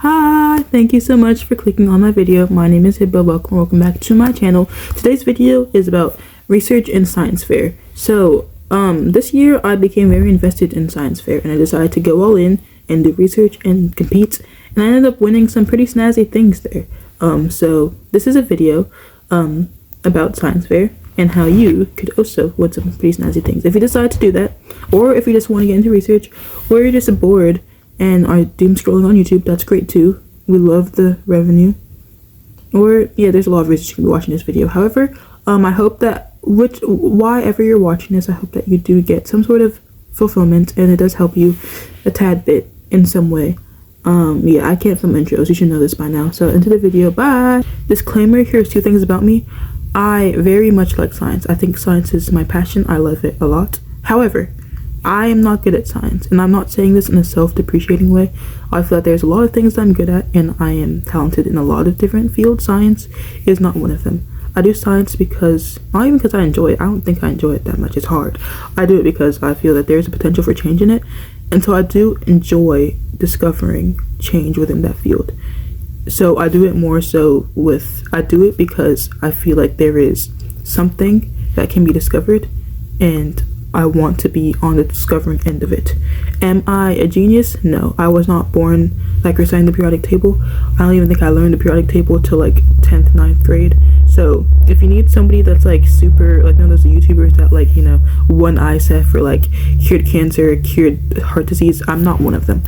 Hi, thank you so much for clicking on my video. My name is hiiii. Welcome back to my channel. Today's video is about research and science fair. So this year I became very invested in science fair and I decided to go all in and do research and compete, and I ended up winning some pretty snazzy things there. So this is a video about science fair and how you could also win some pretty snazzy things if you decide to do that, or if you just want to get into research, or you're just bored and are doom scrolling on YouTube. That's great too. We love the revenue. Or yeah, there's a lot of reasons you can be watching this video. However, I hope that why ever you're watching this, I hope that you do get some sort of fulfillment and it does help you a tad bit in some way. Yeah, I can't film intros, you should know this by now. So into the video, bye. Disclaimer, here's 2 things about me. I very much like science. I think science is my passion. I love it a lot. However, I am not good at science, and I'm not saying this in a self-depreciating way. I feel that there's a lot of things that I'm good at, and I am talented in a lot of different fields. Science is not one of them. I do science because, not even because I enjoy it. I don't think I enjoy it that much. It's hard. I do it because I feel that there's a potential for change in it, and so I do enjoy discovering change within that field. So I do it more so I do it because I feel like there is something that can be discovered, and I want to be on the discovering end of it. Am I a genius? No, I was not born like reciting the periodic table. I don't even think I learned the periodic table till like 10th, 9th grade. So if you need somebody that's like super, like none of those YouTubers that like, you know, won ISF for like cured cancer, cured heart disease, I'm not one of them.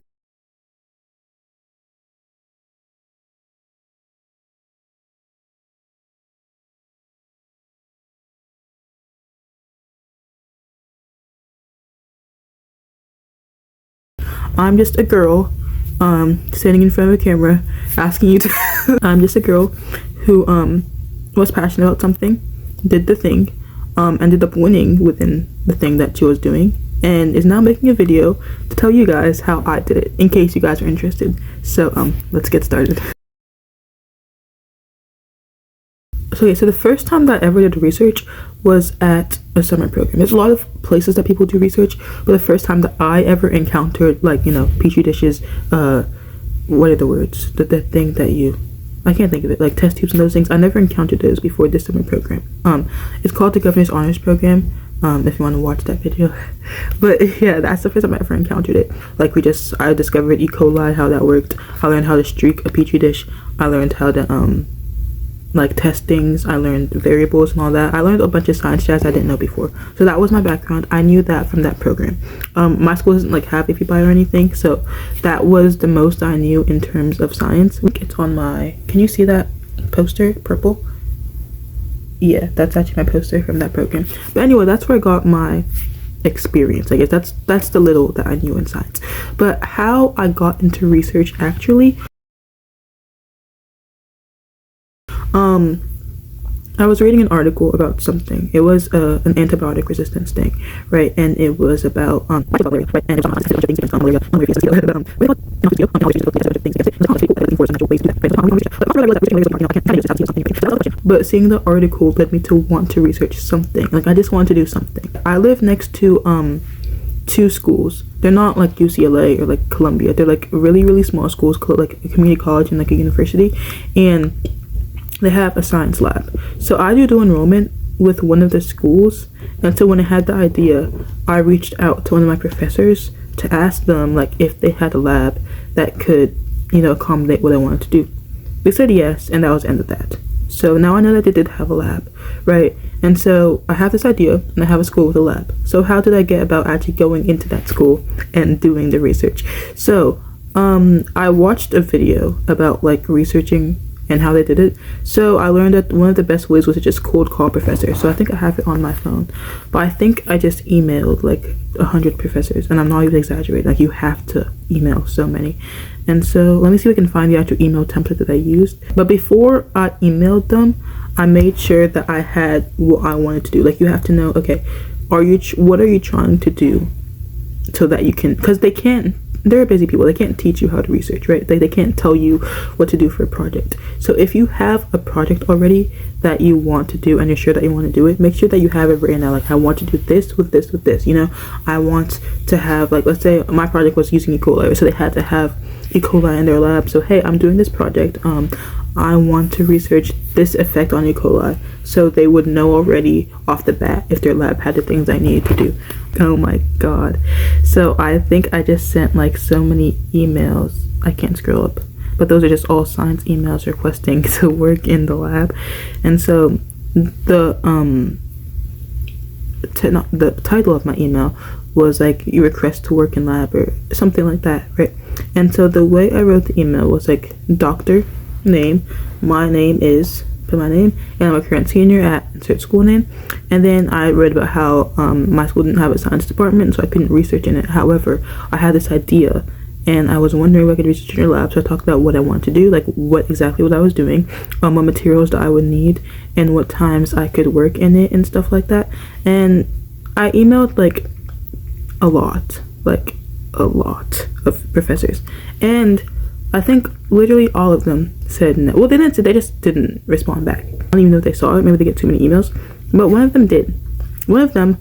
I'm just a girl standing in front of a camera asking you to I'm just a girl who was passionate about something, did the thing, ended up winning within the thing that she was doing, and is now making a video to tell you guys how I did it, in case you guys are interested. So let's get started. Okay, so the first time that I ever did research was at a summer program. There's a lot of places that people do research, but the first time that I ever encountered, like, you know, petri dishes, what are the words? The thing that I can't think of it, like test tubes and those things. I never encountered those before this summer program. It's called the Governor's Honors Program, if you want to watch that video. But yeah, that's the first time I ever encountered it. Like I discovered E. coli, how that worked. I learned how to streak a petri dish. I learned how to, like test things. I learned variables and all that. I learned a bunch of science jazz I didn't know before. So that was my background. I knew that from that program. My school doesn't like have APBI or anything, so that was the most I knew in terms of science. It's on my, can you see that poster, purple? Yeah, that's actually my poster from that program. But anyway, that's where I got my experience. I guess that's the little that I knew in science. But how I got into research actually, I was reading an article about something. It was an antibiotic resistance thing, right? And it was about but seeing the article led me to want to research something. Like I just wanted to do something. I live next to 2 schools. They're not like UCLA or like Columbia. They're like really small schools, like a community college and like a university, and they have a science lab. So I do enrollment with one of the schools, and so when I had the idea, I reached out to one of my professors to ask them like if they had a lab that could, you know, accommodate what I wanted to do. They said yes, and that was the end of that. So now I know that they did have a lab, right? And so I have this idea and I have a school with a lab. So how did I get about actually going into that school and doing the research? So I watched a video about like researching and how they did it. So I learned that one of the best ways was to just cold call professors. So I think I have it on my phone, but I think I just emailed like 100 professors, and I'm not even exaggerating. Like you have to email so many. And so let me see if I can find the actual email template that I used. But before I emailed them, I made sure that I had what I wanted to do. Like you have to know, okay, what are you trying to do so that you can, because they can't they're busy people. They can't teach you how to research, right? They can't tell you what to do for a project. So if you have a project already that you want to do and you're sure that you want to do it, make sure that you have it written out. Like, I want to do this with this with this, you know. I want to have, like, let's say my project was using E. coli, so they had to have E. coli in their lab. So hey, I'm doing this project, I want to research this effect on E. coli, so they would know already off the bat if their lab had the things I needed to do. Oh my god. So I think I just sent like so many emails. I can't scroll up, but those are just all science emails requesting to work in the lab. And so the title of my email was like, you request to work in lab or something like that, right? And so the way I wrote the email was like, doctor name, my name is, put my name, and I'm a current senior at insert school name. And then I read about how my school didn't have a science department, so I couldn't research in it. However, I had this idea and I was wondering if I could research in your lab. So I talked about what I wanted to do, like what I was doing, what materials that I would need, and what times I could work in it and stuff like that. And I emailed like a lot of professors, and I think literally all of them said no. Well, they didn't say, they just didn't respond back. I don't even know if they saw it. Maybe they get too many emails. But one of them did. One of them,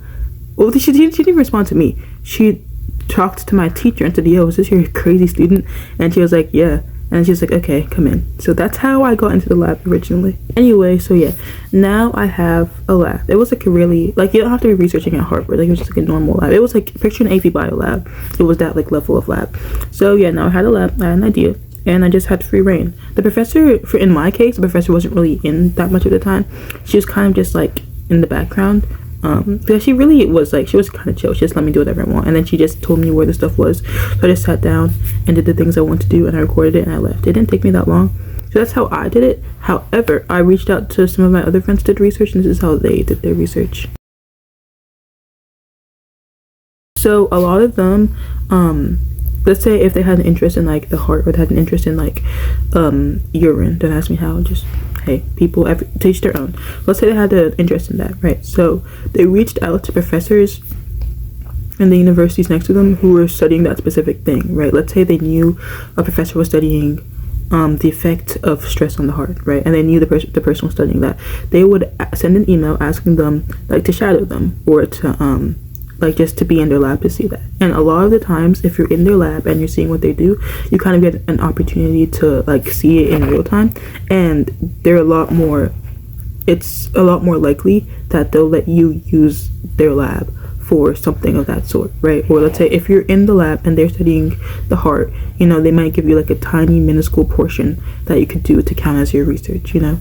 well, she didn't even respond to me. She talked to my teacher and said, yo, is this your crazy student? And she was like, yeah. And she was like, okay, come in. So that's how I got into the lab originally. Anyway, so yeah, now I have a lab. It was like a really, like, you don't have to be researching at Harvard. Like, it was just like a normal lab. It was like, picture an AV Bio lab. It was that like level of lab. So yeah, now I had a lab, I had an idea, and I just had free reign. The professor, in my case, the professor wasn't really in that much of the time. She was kind of just like in the background. Because she really was like, she was kind of chill. She just let me do whatever I want, and then she just told me where the stuff was. So I just sat down and did the things I wanted to do, and I recorded it and I left. It didn't take me that long. So that's how I did it. However, I reached out to some of my other friends who did research, and this is how they did their research. So a lot of them, let's say if they had an interest in like the heart, or they had an interest in like urine, don't ask me how, just hey, people teach their own. Let's say they had an interest in that, right? So they reached out to professors in the universities next to them who were studying that specific thing, right? Let's say they knew a professor was studying the effect of stress on the heart, right? And they knew the person was studying that. They would send an email asking them like to shadow them, or to like just to be in their lab to see that. And a lot of the times, if you're in their lab and you're seeing what they do, you kind of get an opportunity to like see it in real time, and it's a lot more likely that they'll let you use their lab for something of that sort, right? Or let's say if you're in the lab and they're studying the heart, you know, they might give you like a tiny minuscule portion that you could do to count as your research, you know.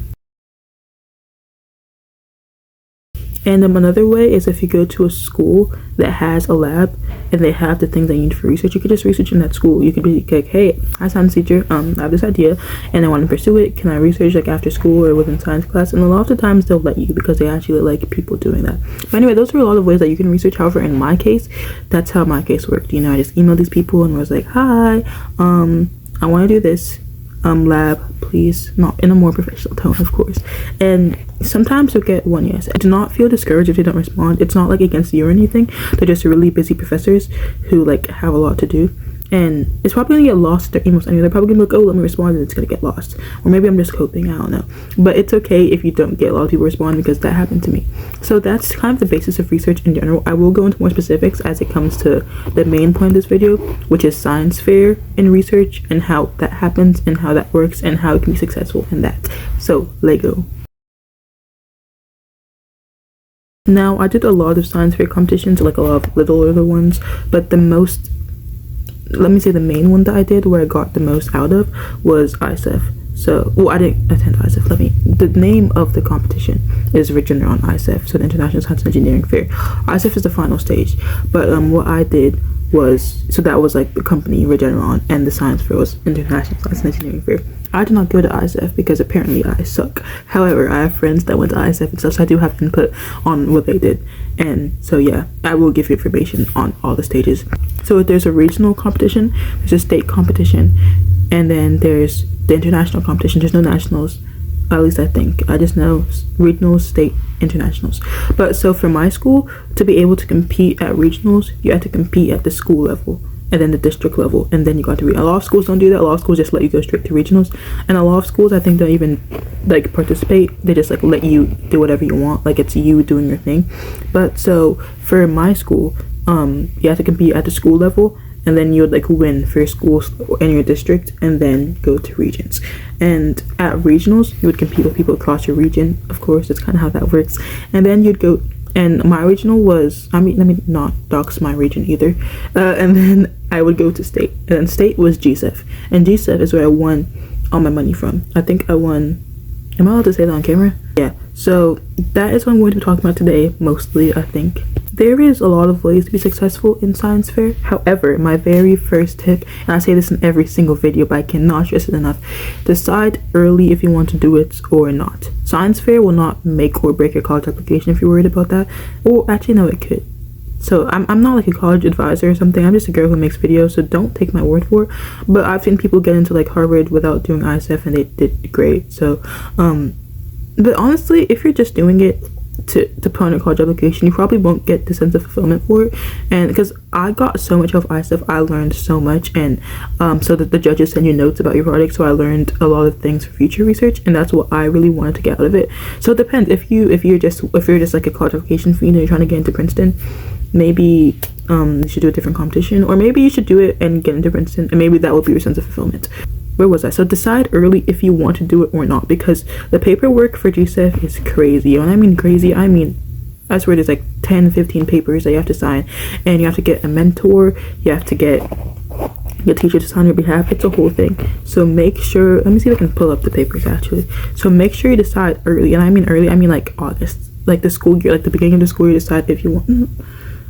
And another way is if you go to a school that has a lab and they have the things that you need for research, you could just research in that school. You could be like, hey, hi science teacher, I have this idea and I want to pursue it. Can I research like after school or within science class? And a lot of the times they'll let you, because they actually like people doing that. But anyway, those are a lot of ways that you can research. However, in my case, that's how my case worked. You know, I just emailed these people and was like, hi, I want to do this. Lab, please, not in a more professional tone, of course. And sometimes you'll get one yes. Do not feel discouraged if they don't respond. It's not like against you or anything. They're just really busy professors who like have a lot to do, and it's probably gonna get lost in their emails anyway. They're probably gonna be like, oh, let me respond, and it's gonna get lost. Or maybe I'm just coping, I don't know. But it's okay if you don't get a lot of people respond, because that happened to me. So that's kind of the basis of research in general. I will go into more specifics as it comes to the main point of this video, which is science fair and research, and how that happens and how that works and how it can be successful in that. So Lego. Now, I did a lot of science fair competitions, like a lot of little ones, but the main one that I did, where I got the most out of, was ISEF. So, well, I didn't attend ISEF. The name of the competition is Regeneron ISEF, so the International Science and Engineering Fair. ISEF is the final stage, but what I did was, so that was like the company Regeneron, and the science fair was International Science and Engineering Fair. I did not go to ISEF because apparently I suck. However, I have friends that went to ISEF and stuff, so I do have input on what they did. And so yeah, I will give you information on all the stages. So there's a regional competition, there's a state competition, and then there's the international competition. There's no nationals, at least I think. I just know regional, state, internationals. But so for my school, to be able to compete at regionals, you have to compete at the school level. and then the district level, and then you got to read. A lot of schools don't do that. A lot of schools just let you go straight to regionals, and a lot of schools, I think, don't even like participate. They just like let you do whatever you want, like it's you doing your thing. But so for my school, you have to compete at the school level, and then you would like win for your schools in your district, and then go to regions. And at regionals, you would compete with people across your region. Of course, that's kind of how that works. And then you'd go, and my regional was, let me not dox my region either. And then I would go to state, and then state was GCEF, and GCEF is where I won all my money from. I think I won. Am I allowed to say that on camera? Yeah. So that is what I'm going to be talking about today, mostly, I think. There is a lot of ways to be successful in science fair. However, my very first tip, and I say this in every single video, but I cannot stress it enough, decide early if you want to do it or not. Science fair will not make or break your college application if you're worried about that. Or actually, no, it could. So I'm not like a college advisor or something. I'm just a girl who makes videos, so don't take my word for it. But I've seen people get into like Harvard without doing ISF, and they did great. So, but honestly, if you're just doing it to put on your college application, you probably won't get the sense of fulfillment for it. And because I got so much of ISF, I learned so much, and so that the judges send you notes about your project, so I learned a lot of things for future research, and that's what I really wanted to get out of it. So it depends. If you're just like a college application student and you're trying to get into Princeton, maybe you should do a different competition, or maybe you should do it and get into Princeton, and maybe that will be your sense of fulfillment. Where was I? So decide early if you want to do it or not, because the paperwork for GCEF is crazy. When I mean crazy, I mean, I swear there's like 10-15 papers that you have to sign, and you have to get a mentor, you have to get your teacher to sign on your behalf. It's a whole thing. So make sure, let me see if I can pull up the papers actually. So make sure you decide early, and I mean early, I mean like August, like the school year, like the beginning of the school year. Decide if you want,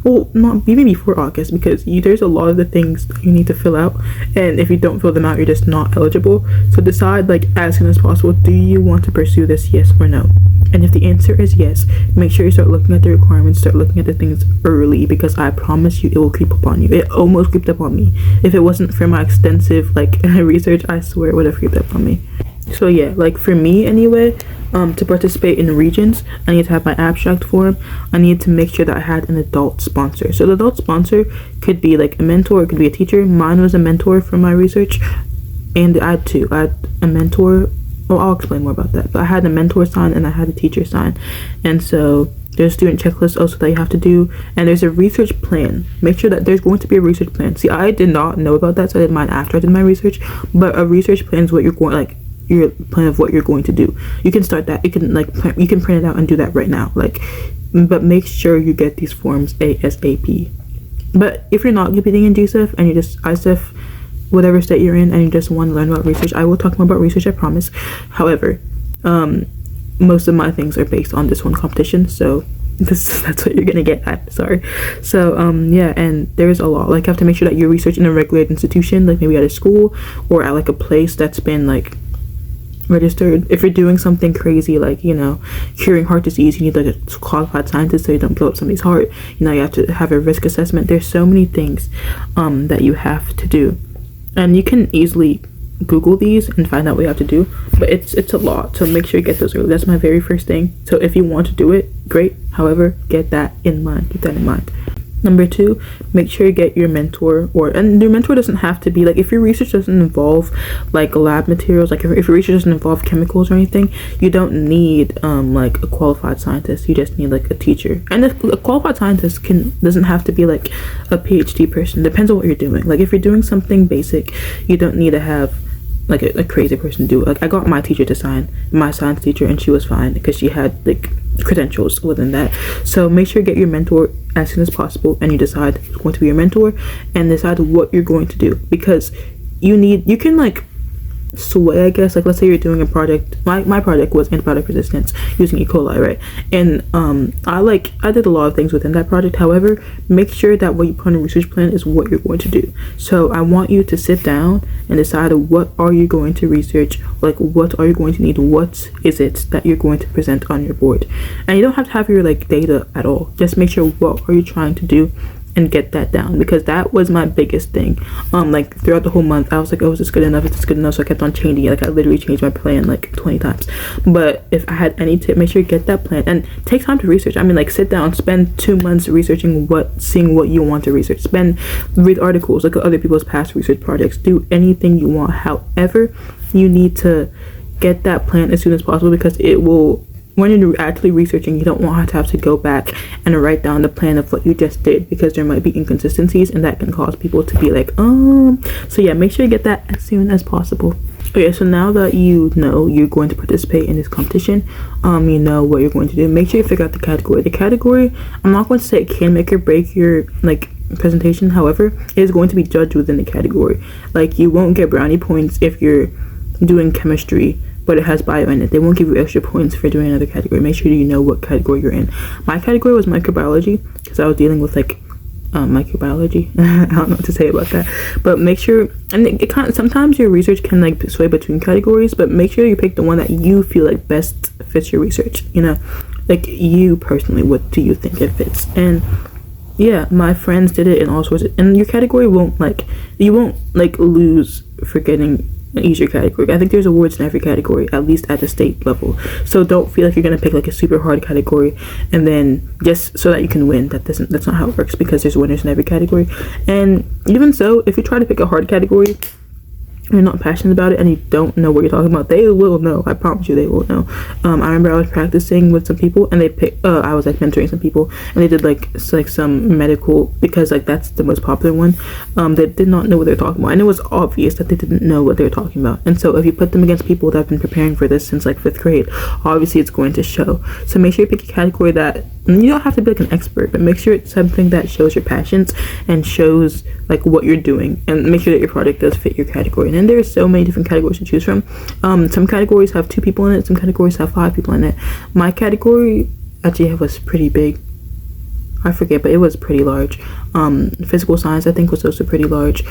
well, not even before August, because there's a lot of the things that you need to fill out, and if you don't fill them out, you're just not eligible. So decide like as soon as possible, do you want to pursue this, yes or no? And if the answer is yes, make sure you start looking at the requirements, start looking at the things early, because I promise you it will creep up on you. It almost creeped up on me. If it wasn't for my extensive like research, I swear it would have creeped up on me. So yeah, like for me anyway, to participate in regions, I need to have my abstract form. I need to make sure that I had an adult sponsor. So the adult sponsor could be like a mentor, it could be a teacher. Mine was a mentor for my research, and I had two. I had a mentor. Well, I'll explain more about that. But I had a mentor sign and I had a teacher sign. And so there's student checklists also that you have to do, and there's a research plan. Make sure that there's going to be a research plan. See, I did not know about that, so I did mine after I did my research. But a research plan is what you're going, like your plan of what you're going to do. You can start that. You can like you can print it out and do that right now. Like, but make sure you get these forms ASAP. But if you're not competing in GCEF and you just ISEF, whatever state you're in, and you just want to learn about research, I will talk more about research, I promise. However, most of my things are based on this one competition, so that's what you're gonna get. I'm sorry. So yeah, and there's a lot. Like, you have to make sure that you research in a regulated institution, like maybe at a school or at like a place that's been like registered. If you're doing something crazy like, you know, curing heart disease, you need like a qualified scientist so you don't blow up somebody's heart. You know, you have to have a risk assessment. There's so many things that you have to do, and you can easily Google these and find out what you have to do, but it's a lot. So make sure you get those early. That's my very first thing. So if you want to do it, great. However, get that in mind. Keep that in mind. Number 2, make sure you get your mentor, and your mentor doesn't have to be like, if your research doesn't involve like lab materials, like if your research doesn't involve chemicals or anything, you don't need like a qualified scientist. You just need like a teacher. And a qualified scientist doesn't have to be like a PhD person. Depends on what you're doing. Like if you're doing something basic, you don't need to have like a crazy person do it. Like I got my teacher to sign, my science teacher, and she was fine because she had like credentials within that. So make sure you get your mentor as soon as possible, and you decide who's going to be your mentor and decide what you're going to do, because you can like sway, I guess. Like let's say you're doing a project. My project was antibiotic resistance using E. coli, right? And I did a lot of things within that project. However, make sure that what you put on a research plan is what you're going to do. So I want you to sit down and decide what are you going to research, like what are you going to need, what is it that you're going to present on your board. And you don't have to have your like data at all. Just make sure what are you trying to do, and get that down, because that was my biggest thing. Like throughout the whole month I was like, oh, is this good enough, is this good enough? So I kept on changing it. Like I literally changed my plan like 20 times. But if I had any tip, make sure you get that plan and take time to research. I mean, like sit down, spend 2 months researching seeing what you want to research, read articles, look at other people's past research projects, do anything you want. However, you need to get that plan as soon as possible, because it will, when you're actually researching, you don't want to have to go back and write down the plan of what you just did, because there might be inconsistencies and that can cause people to be like, so yeah, make sure you get that as soon as possible. Okay, so now that you know you're going to participate in this competition, you know what you're going to do, make sure you figure out the category. The category, I'm not going to say it can make or break your like presentation. However, it is going to be judged within the category. Like you won't get brownie points if you're doing chemistry but it has bio in it. They won't give you extra points for doing another category. Make sure you know what category you're in. My category was microbiology, because I was dealing with like microbiology. I don't know what to say about that, but make sure, and it kind of, sometimes your research can like sway between categories, but make sure you pick the one that you feel like best fits your research, you know, like you personally, what do you think it fits? And yeah, my friends did it in all sorts of, and your category won't like, you won't like lose for getting an easier category. I think there's awards in every category, at least at the state level. So don't feel like you're gonna pick like a super hard category and then just so that you can win. That's not how it works, because there's winners in every category. And even so, if you try to pick a hard category, you're not passionate about it and you don't know what you're talking about, they will know. I promise you, they will know. I remember I was practicing with some people and they picked, I was like mentoring some people and they did like some medical, because like that's the most popular one. They did not know what they're talking about, and it was obvious that they didn't know what they were talking about. And so if you put them against people that have been preparing for this since like 5th grade, obviously it's going to show. So make sure you pick a category that, you don't have to be like an expert, but make sure it's something that shows your passions and shows like what you're doing, and make sure that your project does fit your category. And then there's so many different categories to choose from. Some categories have 2 people in it, some categories have 5 people in it. My category actually was pretty big, I forget, but it was pretty large. Physical science I think was also pretty large.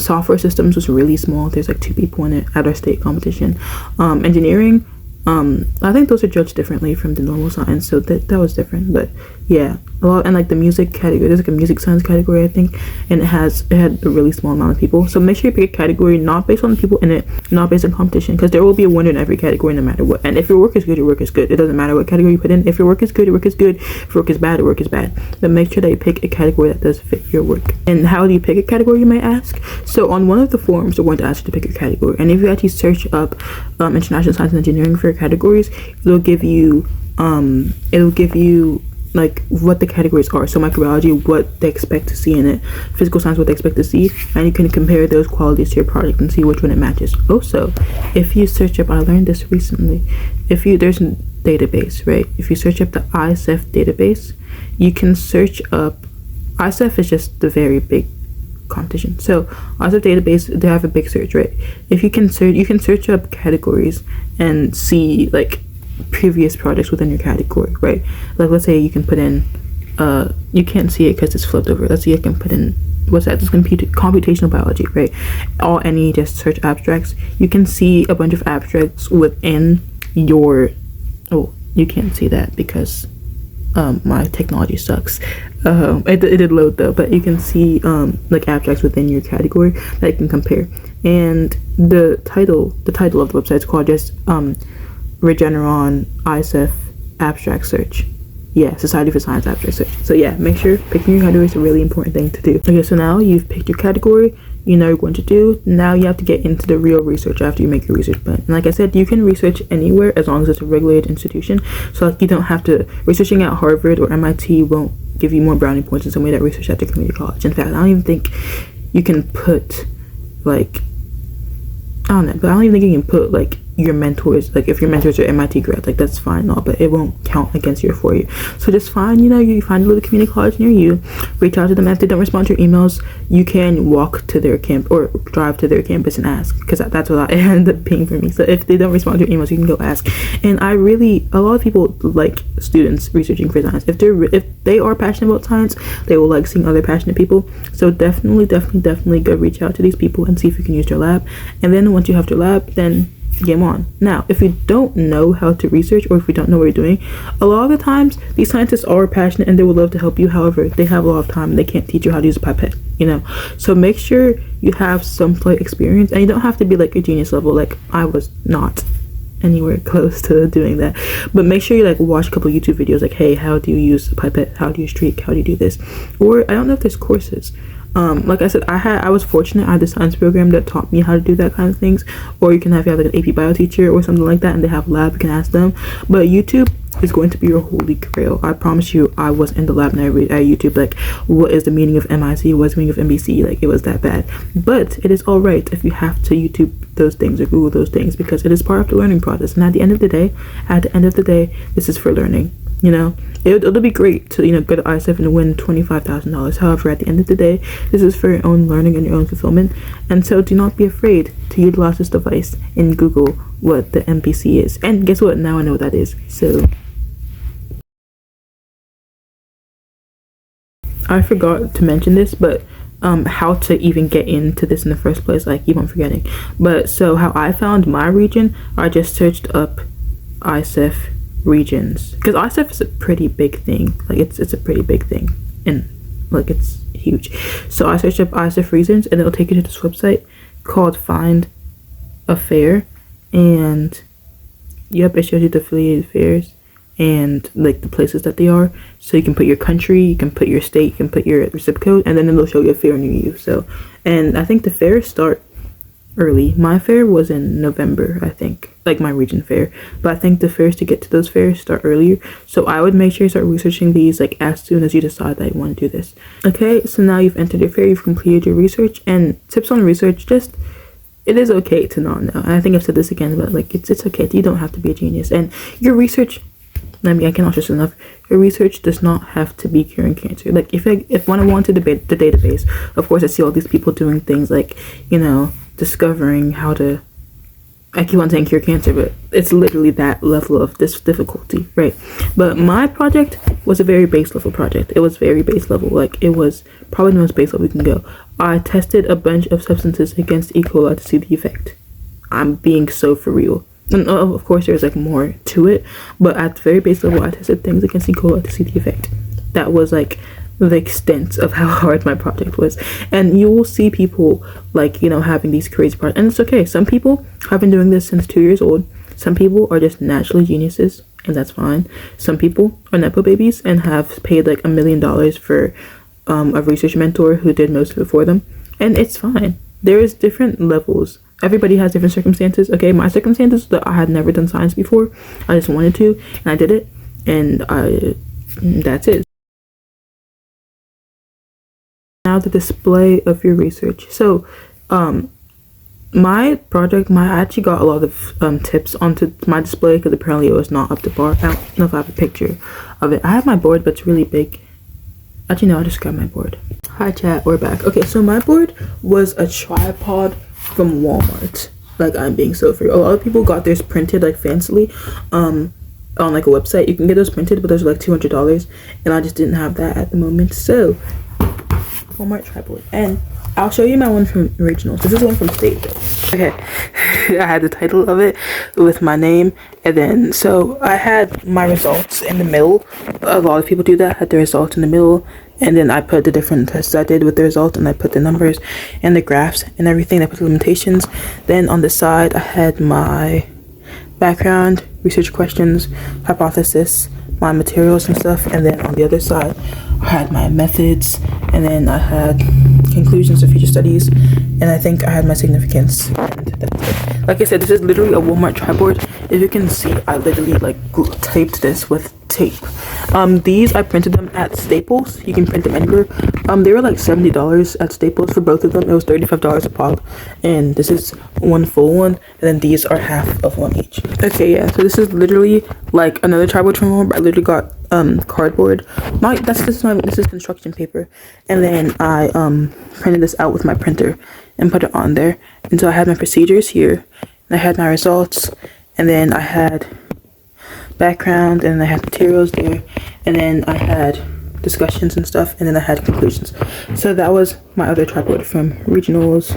Software systems was really small, there's like 2 people in it at our state competition. Engineering, I think those are judged differently from the normal science, so that was different. But yeah, a lot. And like the music category, there's like a music science category I think, and it had a really small amount of people. So make sure you pick a category not based on the people in it, not based on competition, because there will be a winner in every category no matter what. And if your work is good, your work is good. It doesn't matter what category you put in. If your work is good, your work is good. If your work is bad, your work is bad. But make sure that you pick a category that does fit your work. And how do you pick a category, you may ask? So on one of the forums, they're going to ask you to pick your category, and if you actually search up international science and engineering for your categories, it'll give you like what the categories are. So microbiology, what they expect to see in it, physical science, what they expect to see, and you can compare those qualities to your product and see which one it matches. Also, if you search up, I learned this recently, there's a database, right? If you search up the ISEF database, you can search up, ISEF is just the very big competition. So ISEF database, they have a big search, right? If you can search up categories and see like previous projects within your category, right? Like let's say you can put in you can't see it because it's flipped over. Let's say I can put in, what's that, this computational biology, right? Any just search abstracts, you can see a bunch of abstracts within your, oh, you can't see that because my technology sucks. It did load though, but you can see like abstracts within your category that you can compare. And the title of the website is called just Regeneron ISEF abstract search. Yeah, Society for Science abstract search. So yeah, make sure picking your category is a really important thing to do. Okay, so now you've picked your category, you know what you're going to do. Now you have to get into the real research after you make your research plan. And like I said, you can research anywhere as long as it's a regulated institution. So like you don't have to, researching at Harvard or MIT won't give you more brownie points in some way that research at the community college. In fact, I don't even think you can put like, I don't know, but I don't even think you can put like your mentors, like if your mentors are MIT grads, like that's fine and all, but it won't count against your 4 year. So just find, you find a little community college near you, reach out to them. If they don't respond to your emails, you can walk to their camp or drive to their campus and ask, because that's what it ended up being for me. So if they don't respond to your emails, you can go ask. And a lot of people like students researching for science. If they are passionate about science, they will like seeing other passionate people. So definitely go reach out to these people and see if you can use their lab. And then once you have their lab, then game on. Now, if you don't know how to research, or if you don't know what you're doing, a lot of the times these scientists are passionate and they would love to help you. However, they have a lot of time and they can't teach you how to use a pipette, you know. So make sure you have some slight experience, and you don't have to be like a genius level. Like I was not anywhere close to doing that, but make sure you like watch a couple YouTube videos like, hey, how do you use a pipette, how do you streak, how do you do this? Or I don't know if there's courses. Like I said, I was fortunate. I had a science program that taught me how to do that kind of things. Or you have like an AP bio teacher or something like that, and they have a lab, you can ask them. But YouTube is going to be your holy grail. I promise you, I was in the lab and I read at YouTube like, what is the meaning of MIC, what's the meaning of MBC? Like, it was that bad. But it is all right if you have to YouTube those things or Google those things, because it is part of the learning process. And at the end of the day, this is for learning. You know, it'll be great to, you know, go to ISF and win $25,000. However, at the end of the day, this is for your own learning and your own fulfillment. And so do not be afraid to utilize this device and Google what the MPC is. And guess what? Now I know what that is. So I forgot to mention this, but how to even get into this in the first place, I keep on forgetting. But so how I found my region, I just searched up ISF regions, because ISF is a pretty big thing. Like it's a pretty big thing, and like it's huge. So I searched up ISF regions, and it'll take you to this website called Find a Fair, and yep, it shows you the affiliated fairs and like the places that they are. So you can put your country, you can put your state, you can put your zip code, and then it'll show you a fair near you. So, and I think the fairs start early. My fair was in November, I think, like my region fair, but I think the fairs to get to those fairs start earlier. So I would make sure you start researching these like as soon as you decide that you want to do this. Okay, so now you've entered your fair, you've completed your research, and tips on research, just it is okay to not know. And I think I've said this again, but like it's okay. You don't have to be a genius, and your research, I mean, I cannot stress enough, your research does not have to be curing cancer. Like if when I want to debate the database, of course I see all these people doing things like, you know, discovering how to, I keep on saying cure cancer, but it's literally that level of this difficulty, right? But my project was a very base level project. It was very base level. Like it was probably the most base level we can go. I tested a bunch of substances against E. coli to see the effect. I'm being so for real. And of course there's like more to it, but at the very base level I tested things against E. coli to see the effect. That was like the extent of how hard my project was. And you will see people like, you know, having these crazy projects, and it's okay. Some people have been doing this since 2 years old. Some people are just naturally geniuses, and that's fine. Some people are nepo babies and have paid like $1 million for a research mentor who did most of it for them, and it's fine. There's different levels. Everybody has different circumstances. Okay, my circumstances, that I had never done science before, I just wanted to, and I did it, and that's it. Now the display of your research. So my project, I actually got a lot of tips onto my display, because apparently it was not up to par. I don't know if I have a picture of it. I have my board, but it's really big. Actually no, I just grabbed my board. Hi chat, we're back. Okay, so my board was a tripod from Walmart. Like, I'm being so free. A lot of people got theirs printed like fancily on like a website. You can get those printed, but those are like $200, and I just didn't have that at the moment. So Walmart tripod, and I'll show you my one from Originals. This is one from State. Okay, I had the title of it with my name, and then so I had my results in the middle. A lot of people do that, had the results in the middle, and then I put the different tests I did with the results, and I put the numbers and the graphs and everything. I put the limitations. Then on the side I had my background, research questions, hypothesis, my materials and stuff, and then on the other side I had my methods, and then I had conclusions of future studies, and I think I had my significance, and that's it. Like I said, this is literally a Walmart tripod. If you can see, I literally like taped this with tape. These I printed them at Staples. You can print them anywhere. They were like $70 at Staples for both of them. It was $35 a pop, and this is one full one, and then these are half of one each. Okay, yeah, so this is literally like another tripod from Walmart. I literally got cardboard. This is construction paper, and then I printed this out with my printer and put it on there. And so I had my procedures here, and I had my results, and then I had background, and I had materials there, and then I had discussions and stuff, and then I had conclusions. So that was my other tripod from Regionals.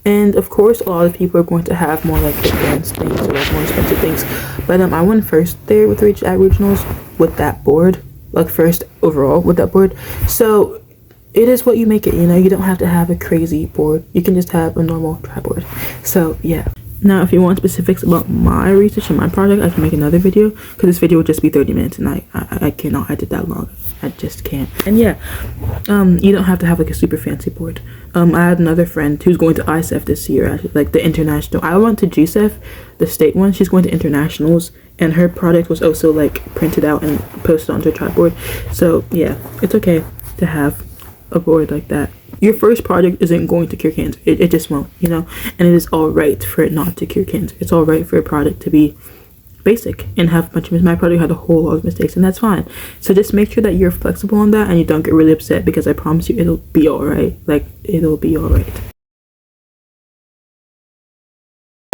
And of course, a lot of people are going to have more like advanced things or like more expensive things. But I went first there with at regionals with that board, like first overall with that board. So it is what you make it, you know. You don't have to have a crazy board. You can just have a normal triboard. So yeah. Now, if you want specifics about my research and my project, I can make another video, because this video would just be 30 minutes and I cannot edit that long. I just can't. And yeah, you don't have to have like a super fancy board. I had another friend who's going to ICEF this year, actually, like the international. I went to GCEF, the state one. She's going to internationals, and her project was also like printed out and posted onto a triboard. So yeah, it's okay to have a board like that. Your first project isn't going to cure cancer. It just won't, you know. And it is all right for it not to cure cancer. It's all right for a project to be basic and have a bunch of my project had a whole lot of mistakes, and that's fine. So just make sure that you're flexible on that and you don't get really upset, because I promise you it'll be all right. Like, it'll be all right.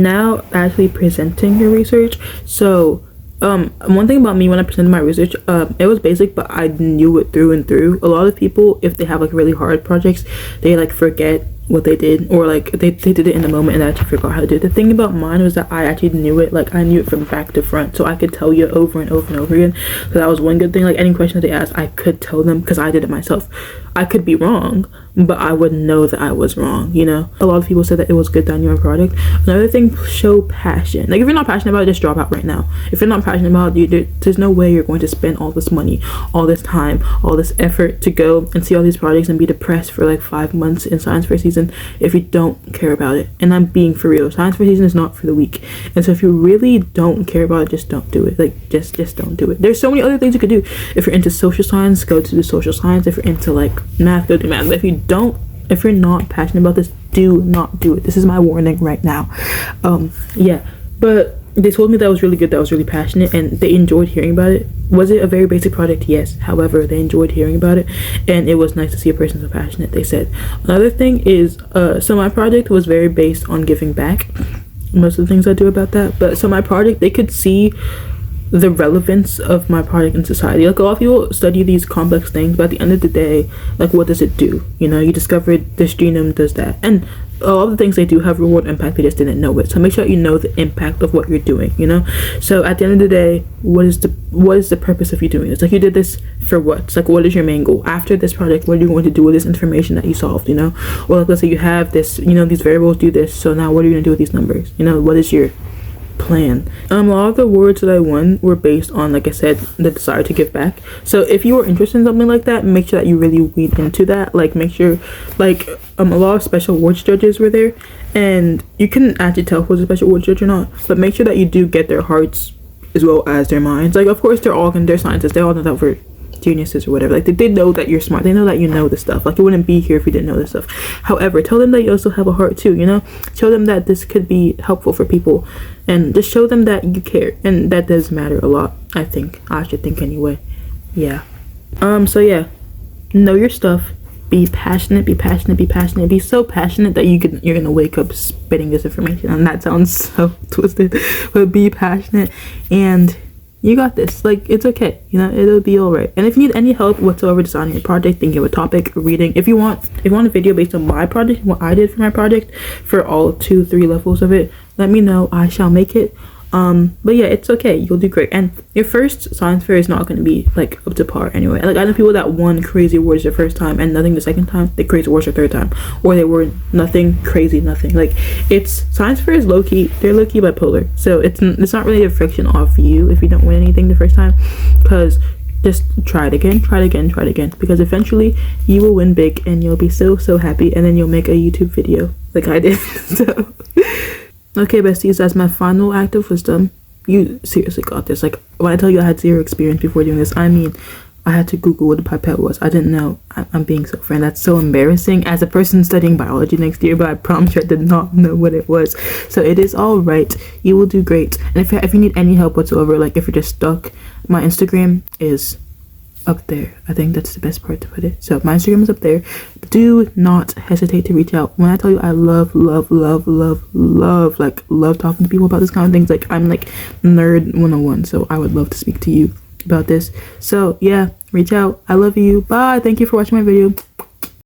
Now, actually presenting your research. So one thing about me when I presented my research, it was basic, but I knew it through and through. A lot of people, if they have like really hard projects, they like forget what they did, or like they did it in the moment and I actually forgot how to do it. The thing about mine was that I actually knew it. Like, I knew it from back to front, so I could tell you over and over and over again. So that was one good thing. Like, any question that they asked, I could tell them, because I did it myself. I could be wrong, but I would know that I was wrong, you know. A lot of people said that it was good on your product. Another thing, show passion. Like, if you're not passionate about it, just drop out right now. If you're not passionate about it, there's no way you're going to spend all this money, all this time, all this effort to go and see all these projects and be depressed for like 5 months in science fair season if you don't care about it. And I'm being for real. Science fair season is not for the weak. And so if you really don't care about it, just don't do it. Like, just don't do it. There's so many other things you could do. If you're into social science, go to the social science. If you're into like math, go do math. But if you're not passionate about this, do not do it. This is my warning right now. Yeah, but they told me that was really good, that I was really passionate, and they enjoyed hearing about it. Was it a very basic project? Yes. However, they enjoyed hearing about it, and it was nice to see a person so passionate, they said. Another thing is, so my project was very based on giving back. Most of the things I do about that. But so my project, they could see the relevance of my project in society. Like, a lot of people study these complex things, but at the end of the day, like, what does it do? You know, you discovered this genome does that, and a lot of the things they do have reward impact, they just didn't know it. So make sure you know the impact of what you're doing, you know. So at the end of the day, what is the purpose of you doing this? Like, you did this for what? It's like, what is your main goal after this project? What are you going to do with this information that you solved, you know? Or like, let's say you have this, you know, these variables do this, so now what are you going to do with these numbers? You know, what is your plan? A lot of the words that I won were based on, like I said, the desire to give back. So if you were interested in something like that, make sure that you really weed into that. Like, make sure, like, a lot of special awards judges were there, and you couldn't actually tell who was a special awards judge or not, but make sure that you do get their hearts as well as their minds. Like, of course, they're scientists, they all know that we're geniuses or whatever. Like, they know that you're smart, they know that you know the stuff. Like, you wouldn't be here if you didn't know this stuff. However, tell them that you also have a heart too, you know. Show them that this could be helpful for people, and just show them that you care, and that does matter a lot. I should think anyway. Yeah. So yeah, know your stuff. Be passionate, be passionate, be passionate. Be so passionate that you're gonna wake up spitting this information, and that sounds so twisted, but be passionate, and you got this. Like, it's okay, you know, it'll be all right. And if you need any help whatsoever designing your project, thinking of a topic, reading, if you want a video based on my project, what I did for my project, for all 2-3 levels of it, let me know. I shall make it. But yeah, it's okay, you'll do great. And your first science fair is not going to be like up to par anyway. Like, I know people that won crazy awards their first time and nothing the second time, they crazy awards their third time, or they were nothing crazy, nothing. Like, it's science fair is low-key, they're low-key bipolar, so it's not really a friction off you if you don't win anything the first time, because just try it again, because eventually you will win big and you'll be so happy, and then you'll make a YouTube video like I did. So okay, besties, that's my final act of wisdom. You seriously got this. Like, when I tell you I had 0 experience before doing this, I mean, I had to Google what a pipette was. I didn't know. I'm being so friend. That's so embarrassing as a person studying biology next year, but I promise you I did not know what it was. So it is all right. You will do great. And if you need any help whatsoever, like if you're just stuck, my Instagram is up there. I think that's the best part to put it. So my Instagram is up there. Do not hesitate to reach out. When I tell you I love talking to people about this kind of things, like, I'm like nerd 101, so I would love to speak to you about this. So yeah, reach out. I love you. Bye. Thank you for watching my video.